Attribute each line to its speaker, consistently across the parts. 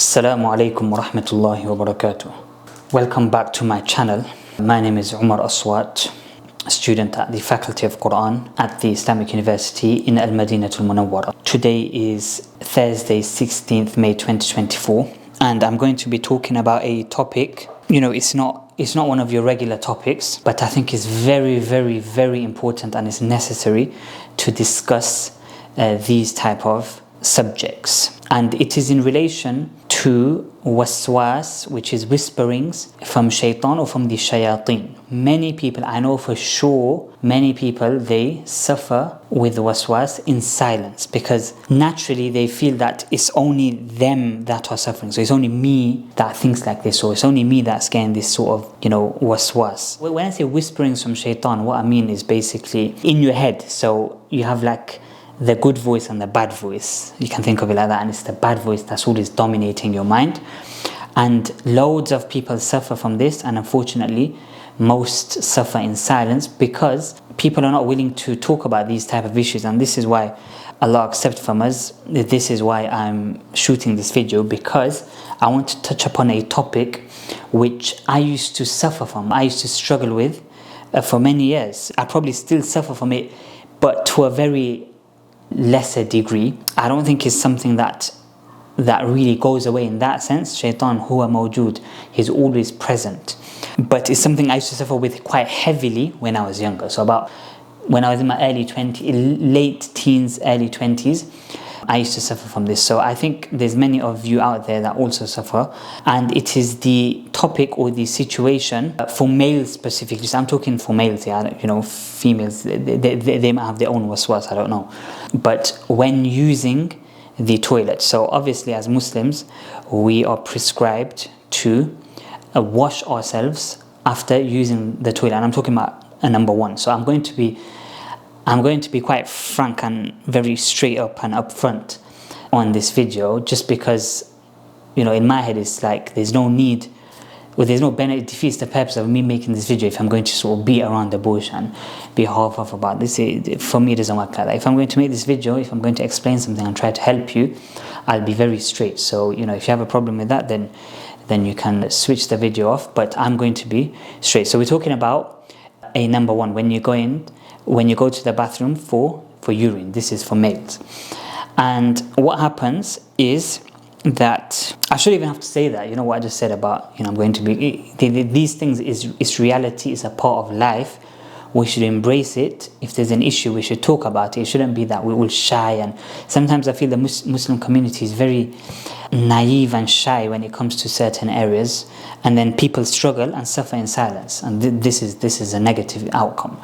Speaker 1: Assalamu alaikum wa rahmatullahi wa barakatuh. Welcome back to my channel. My name is Umar Aswat, a student at the Faculty of Quran at the Islamic University in al-Madinah. Today is Thursday, 16th May 2024, and I'm going to be talking about a topic. It's not one of your regular topics, but I think it's very, very, very important and it's necessary to discuss these type of subjects. And it is in relation to waswas, which is whisperings from shaitan or from the shayateen. Many people, I know for sure, they suffer with waswas in silence because naturally they feel that it's only them that are suffering. So it's only me that thinks like this, or it's only me that's getting this sort of, waswas. When I say whisperings from shaitan, what I mean is basically in your head. So you have like the good voice and the bad voice. You can think of it like that, and it's the bad voice that's always dominating your mind. And loads of people suffer from this, and unfortunately most suffer in silence because people are not willing to talk about these type of issues. And this is why Allah accept from us. This is why I'm shooting this video, because I want to touch upon a topic which I used to suffer from. I used to struggle with for many years. I probably still suffer from it, but to a very lesser degree. I don't think it's something that really goes away in that sense. Shaitan huwa mawjood, he's always present, but it's something I used to suffer with quite heavily when I was younger. So about when I was in my late teens, early 20s, I used to suffer from this. So I think there's many of you out there that also suffer, and it is the topic or the situation for males specifically. So I'm talking for males here, females, they might have their own waswas, I don't know. But when using the toilet, so obviously as Muslims, we are prescribed to wash ourselves after using the toilet. And I'm talking about number one. So I'm going to be quite frank and very straight up and upfront on this video, just because, in my head it's like there's no need, or there's no benefit. It defeats the purpose of me making this video if I'm going to sort of beat around the bush and be half-off about this. For me, it doesn't work like that. If I'm going to make this video, if I'm going to explain something and try to help you, I'll be very straight. So, if you have a problem with that, then you can switch the video off, but I'm going to be straight. So we're talking about a number one, when you go to the bathroom for urine. This is for males. And what happens is that, I shouldn't even have to say that, what I just said about, I'm going to be, these things is reality, is a part of life. We should embrace it. If there's an issue, we should talk about it. It shouldn't be that we will shy. And sometimes I feel the Muslim community is very naive and shy when it comes to certain areas, and then people struggle and suffer in silence, and this is a negative outcome.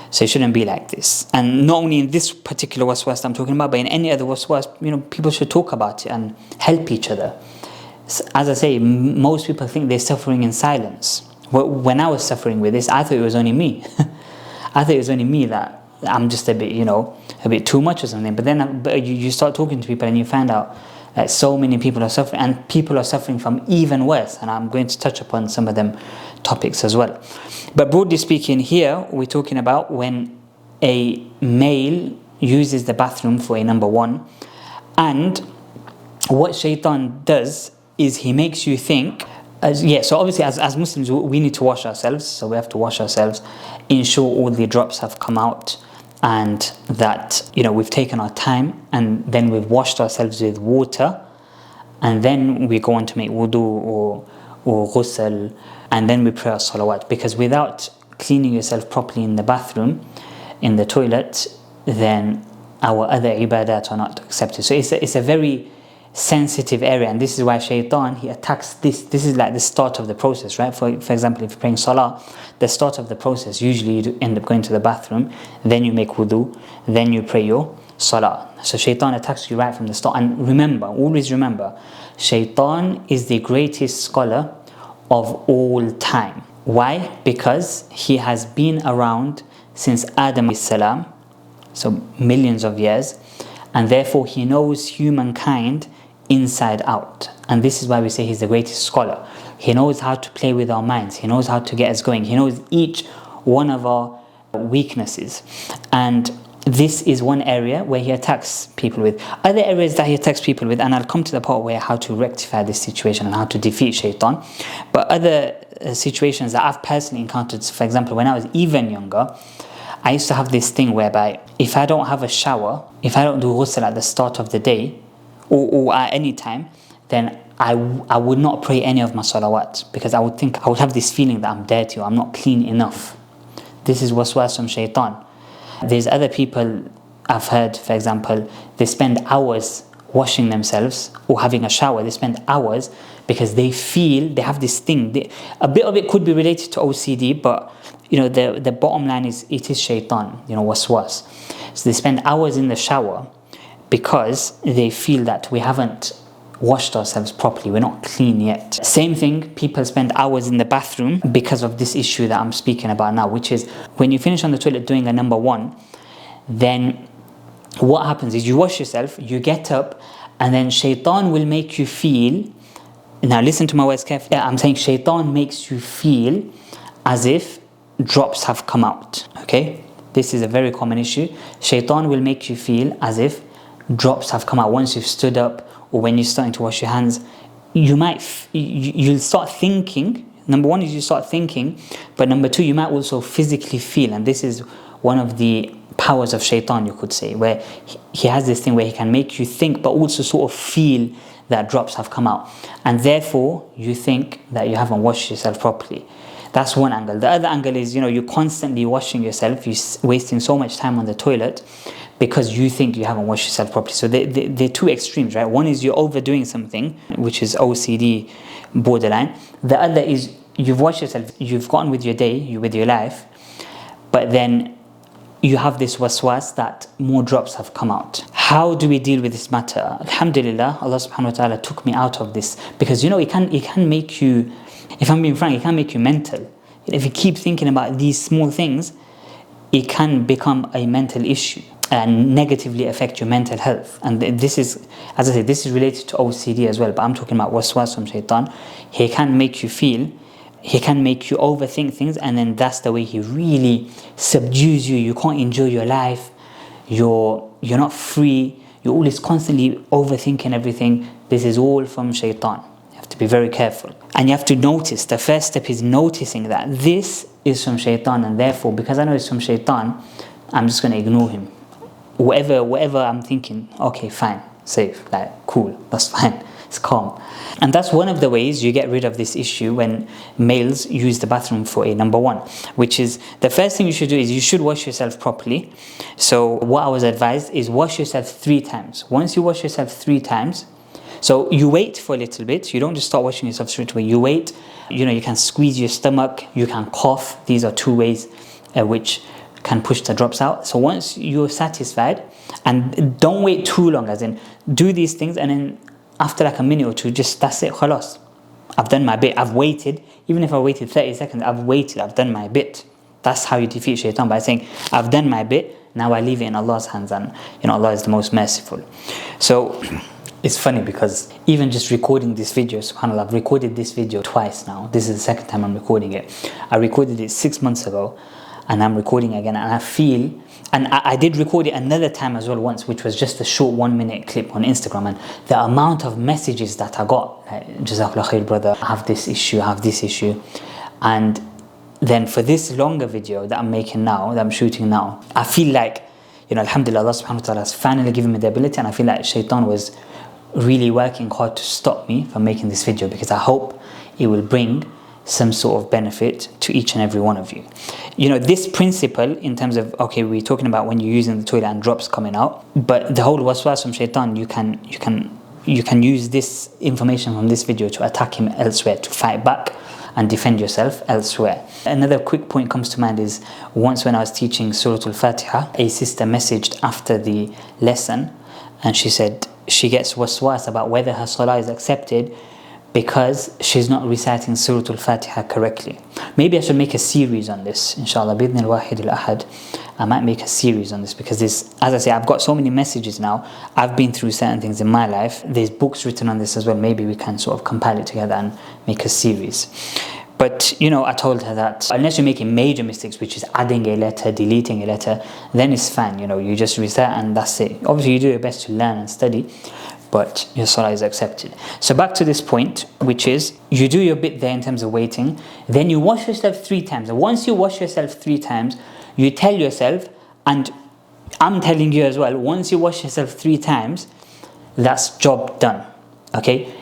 Speaker 1: So it shouldn't be like this. And not only in this particular waswas I'm talking about, but in any other waswas, people should talk about it and help each other. So, as I say, most people think they're suffering in silence. When I was suffering with this, I thought it was only me. I thought it was only me that I'm just a bit too much or something. But then you start talking to people and you find out that so many people are suffering, and people are suffering from even worse. And I'm going to touch upon some of them topics as well. But broadly speaking, here we're talking about when a male uses the bathroom for a number one, and what shaitan does is he makes you think, so obviously as Muslims we need to wash ourselves, so we have to wash ourselves, ensure all the drops have come out, and that we've taken our time, and then we've washed ourselves with water, and then we go on to make wudu or ghusl, and then we pray our salawat. Because without cleaning yourself properly in the bathroom, in the toilet, then our other ibadat are not accepted. So it's a very sensitive area, and this is why shaitan, he attacks this. This is like the start of the process, right? For example, if you're praying salah, the start of the process, usually you end up going to the bathroom, then you make wudu, then you pray your salah. So shaitan attacks you right from the start. And remember, always remember, shaitan is the greatest scholar of all time. Why? Because he has been around since Adam salam, so millions of years, and therefore he knows humankind inside out. And this is why we say he's the greatest scholar. He knows how to play with our minds. He knows how to get us going. He knows each one of our weaknesses. And this is one area where he attacks people with. Other areas that he attacks people with, and I'll come to the part where how to rectify this situation and how to defeat shaitan. But other situations that I've personally encountered, for example, when I was even younger, I used to have this thing whereby if I don't have a shower, if I don't do ghusl at the start of the day or at any time, then I would not pray any of my salawat, because I would have this feeling that I'm dirty or I'm not clean enough. This is waswas from shaitan. There's other people I've heard, for example, they spend hours washing themselves or having a shower. They spend hours because they feel they have this thing. A bit of it could be related to OCD, but the bottom line is it is shaitan, waswas. So they spend hours in the shower because they feel that we haven't washed ourselves properly, we're not clean yet. Same thing, people spend hours in the bathroom because of this issue that I'm speaking about now, which is when you finish on the toilet doing a number one, then what happens is you wash yourself, you get up, and then shaitan will make you feel, now listen to my words carefully, I'm saying shaitan makes you feel as if drops have come out, okay? This is a very common issue. Shaitan will make you feel as if drops have come out once you've stood up, or when you're starting to wash your hands. You'll start thinking. Number one is you start thinking, but number two, you might also physically feel, and this is one of the powers of shaitan, you could say, where he has this thing where he can make you think but also sort of feel that drops have come out, and therefore you think that you haven't washed yourself properly. That's one angle. The other angle is, you're constantly washing yourself, you're wasting so much time on the toilet because you think you haven't washed yourself properly. So they're two extremes, right? One is you're overdoing something, which is OCD borderline. The other is you've washed yourself, you've gotten with your day, with your life, but then you have this waswas that more drops have come out. How do we deal with this matter? Alhamdulillah, Allah subhanahu wa ta'ala took me out of this, because it can make you, if I'm being frank, it can make you mental. If you keep thinking about these small things, it can become a mental issue and negatively affect your mental health. And this is, as I said, this is related to OCD as well, but I'm talking about waswas from shaitan. He can make you feel, he can make you overthink things, and then that's the way he really subdues you. You can't enjoy your life, you're not free, you're always constantly overthinking everything. This is all from shaitan. You have to be very careful. And you have to notice, the first step is noticing that this is from shaitan, and therefore, because I know it's from shaitan, I'm just going to ignore him. Whatever I'm thinking, okay, fine, safe, cool, that's fine, it's calm. And that's one of the ways you get rid of this issue when males use the bathroom for a number one, which is, the first thing you should do is you should wash yourself properly. So what I was advised is wash yourself 3 times. Once you wash yourself 3 times, so you wait for a little bit, you don't just start washing yourself straight away, you wait, you can squeeze your stomach, you can cough. These are 2 ways which can push the drops out. So once you're satisfied, and don't wait too long, as in do these things, and then after a minute or two, just that's it, khalas. I've done my bit, I've waited. Even if I waited 30 seconds, I've waited, I've done my bit. That's how you defeat shaitan, by saying, I've done my bit, now I leave it in Allah's hands, and Allah is the most merciful. So it's funny because even just recording this video, subhanAllah, I've recorded this video twice now. This is the second time I'm recording it. I recorded it 6 months ago, and I'm recording again, and I feel, and I did record it another time as well once, which was just a short 1-minute clip on Instagram, and the amount of messages that I got, Jazakallah khair brother, I have this issue, I have this issue. And then for this longer video that I'm making now, that I'm shooting now, I feel like, alhamdulillah, Allah subhanahu wa ta'ala has finally given me the ability, and I feel like shaitan was really working hard to stop me from making this video, because I hope it will bring some sort of benefit to each and every one of you. This principle, in terms of, okay, we're talking about when you're using the toilet and drops coming out, but the whole waswas from shaitan, you can use this information from this video to attack him elsewhere, to fight back and defend yourself elsewhere. Another quick point comes to mind is, once when I was teaching Surah Al-Fatiha, a sister messaged after the lesson, and she said she gets waswas about whether her salah is accepted because she's not reciting Surah Al-Fatiha correctly. Maybe I should make a series on this, inshallah, bidn al-wahid al-ahad. I might make a series on this, because this, as I say, I've got so many messages now. I've been through certain things in my life. There's books written on this as well. Maybe we can sort of compile it together and make a series. But you know, I told her that unless you're making major mistakes, which is adding a letter, deleting a letter, then it's fine. You know, you just reset and that's it. Obviously, you do your best to learn and study, but your salah is accepted. So back to this point, which is you do your bit there in terms of waiting. Then you wash yourself 3 times. And once you wash yourself 3 times, you tell yourself, and I'm telling you as well, once you wash yourself 3 times, that's job done. Okay?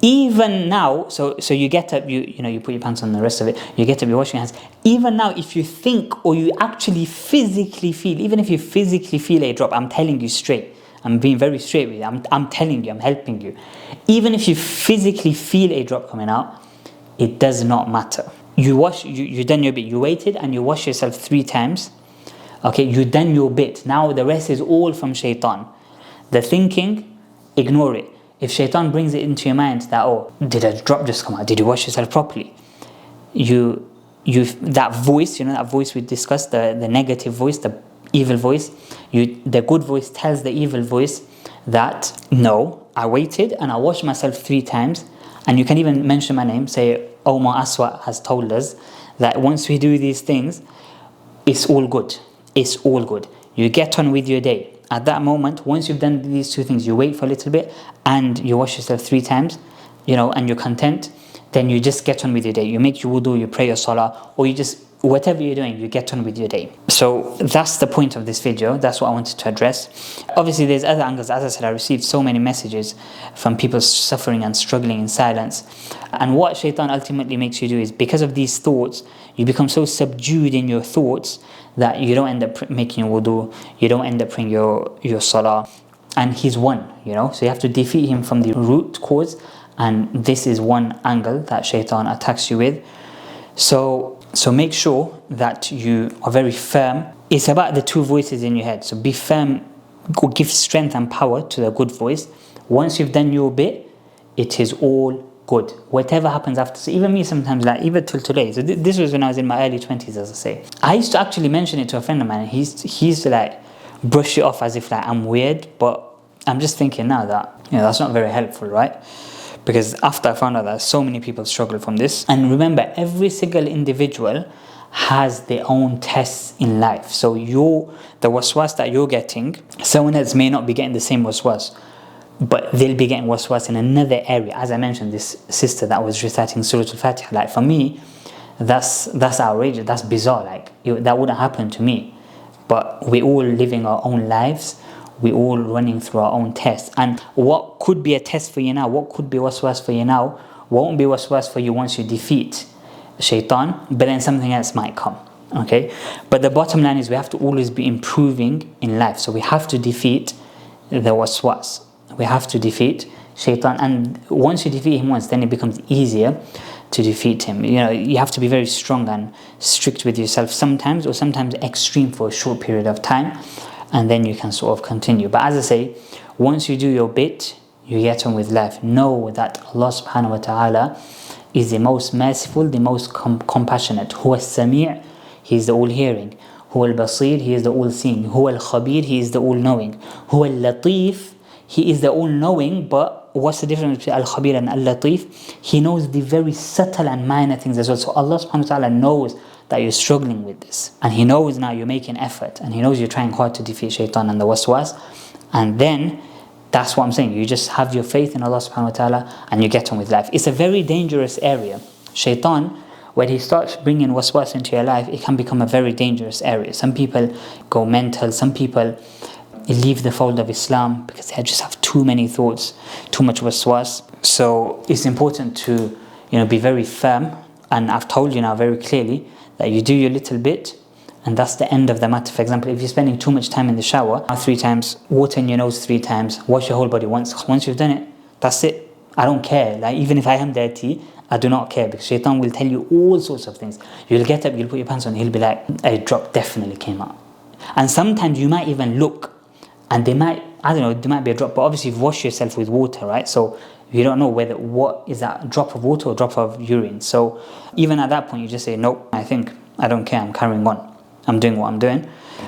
Speaker 1: Even now, so you get up, you know, you put your pants on, the rest of it, you get up, you wash your hands. Even now, if you think or you actually physically feel, even if you physically feel a drop, I'm telling you straight, I'm being very straight with you, I'm telling you, I'm helping you. Even if you physically feel a drop coming out, it does not matter. You done your bit, you waited and you wash yourself 3 times. Okay, you done your bit. Now the rest is all from shaitan. The thinking, ignore it. If shaitan brings it into your mind that, oh, did a drop just come out? Did you wash yourself properly? That voice, you know, that voice we discussed, the negative voice, the evil voice, the good voice tells the evil voice that, no, I waited and I washed myself 3 times. And you can even mention my name, say, Omar Aswat has told us that once we do these things, it's all good. It's all good. You get on with your day. At that moment, once you've done these 2 things, you wait for a little bit and you wash yourself 3 times, you know, and you're content, then you just get on with your day. You make your wudu, you pray your salah, or you just, whatever you're doing, you get on with your day. So that's the point of this video. That's what I wanted to address. Obviously, there's other angles. As I said, I received so many messages from people suffering and struggling in silence. And what shaitan ultimately makes you do is, because of these thoughts, you become so subdued in your thoughts that you don't end up making your wudu, you don't end up praying your salah, and he's won, you know. So you have to defeat him from the root cause, and this is one angle that shaitan attacks you with. So make sure that you are very firm. It's about the 2 voices in your head. So be firm, give strength and power to the good voice. Once you've done your bit, it is all good. Whatever happens after. So even me sometimes, like even till today. So this was when I was in my early 20s, as I say. I used to actually mention it to a friend of mine, and he used to like brush it off as if like I'm weird. But I'm just thinking now that, you know, that's not very helpful, right? Because after I found out that so many people struggle from this. And remember, every single individual has their own tests in life. So the waswas that you're getting, someone else may not be getting the same waswas, but they'll be getting waswas in another area. As I mentioned, this sister that was reciting Surah Al-Fatiha, like for me, that's outrageous, that's bizarre. Like that wouldn't happen to me. But we're all living our own lives. We're all running through our own tests. And what could be a test for you now, what could be waswas for you now, won't be waswas for you once you defeat shaitan, but then something else might come. Okay? But the bottom line is we have to always be improving in life. So we have to defeat the waswas. We have to defeat shaitan. And once you defeat him once, then it becomes easier to defeat him. You know, you have to be very strong and strict with yourself sometimes, or sometimes extreme for a short period of time. And then you can sort of continue. But as I say, once you do your bit, you get on with life. Know that Allah subhanahu wa ta'ala is the most merciful, the most compassionate. Huwa al-Sami', He is the all-hearing. Huwa al-Basir, He is the all-seeing. Huwa al-Khabir, He is the all-knowing. Huwa al-Latif, He is the all-knowing, but what's the difference between al-Khabir and al-Latif? He knows the very subtle and minor things as well. So Allah subhanahu wa ta'ala knows that you're struggling with this, and He knows now you're making effort, and He knows you're trying hard to defeat shaitan and the waswas. And then that's what I'm saying, you just have your faith in Allah subhanahu wa ta'ala and you get on with life. It's a very dangerous area. Shaitan, when he starts bringing waswas into your life, it can become a very dangerous area. Some people go mental, some people leave the fold of Islam because they just have too many thoughts, too much waswas. So it's important to, you know, be very firm. And I've told you now very clearly that you do your little bit, and that's the end of the matter. For example, if you're spending too much time in the shower, 3 times, water in your nose 3 times, wash your whole body once. Once you've done it, that's it. I don't care. Like, even if I am dirty, I do not care, because shaitan will tell you all sorts of things. You'll get up, you'll put your pants on, he'll be like, a drop definitely came out. And sometimes you might even look, and there might be a drop, but obviously you've washed yourself with water, right? So you don't know what is that, drop of water or drop of urine. So even at that point, you just say, nope, I don't care, I'm carrying on. I'm doing what I'm doing.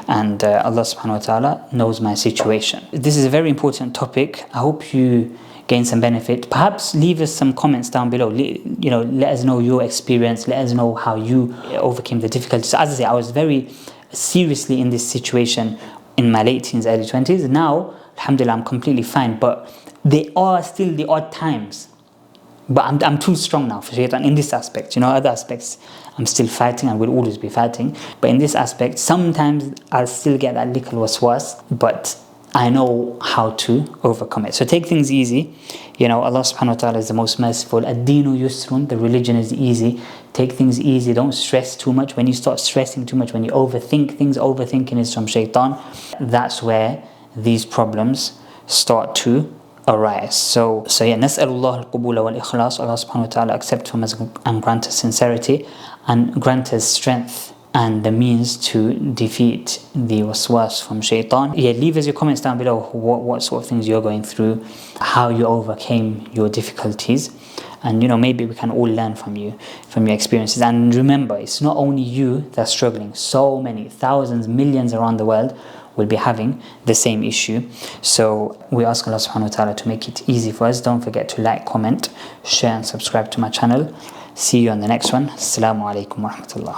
Speaker 1: And Allah subhanahu wa ta'ala knows my situation. This is a very important topic. I hope you gain some benefit, perhaps leave us some comments down below. Let us know your experience. Let us know how you overcame the difficulties. As I say, I was very seriously in this situation in my late teens, early 20s. Now, alhamdulillah, I'm completely fine. But there are still the odd times. But I'm too strong now for shaitan in this aspect. Other aspects I'm still fighting and will always be fighting. But in this aspect, sometimes I'll still get that little waswas, but I know how to overcome it. So take things easy. Allah subhanahu wa ta'ala is the most merciful. Ad-deenu yusrun, the religion is easy. Take things easy. Don't stress too much. When you start stressing too much, when you overthink things, overthinking is from shaitan. That's where these problems start to arise. So yeah, nas'alullah al-qubula wal-ikhlas. Allah subhanahu wa ta'ala accept from us and grant us sincerity and grant us strength and the means to defeat the waswas from shaitan. Yeah, leave us your comments down below what sort of things you're going through, how you overcame your difficulties, and maybe we can all learn from you, from your experiences. And remember, it's not only you that's struggling. So many, thousands, millions around the world will be having the same issue. So we ask Allah subhanahu wa ta'ala to make it easy for us. Don't forget to like, comment, share and subscribe to my channel. See you on the next one. Assalamu alaikum wa rahmatullah.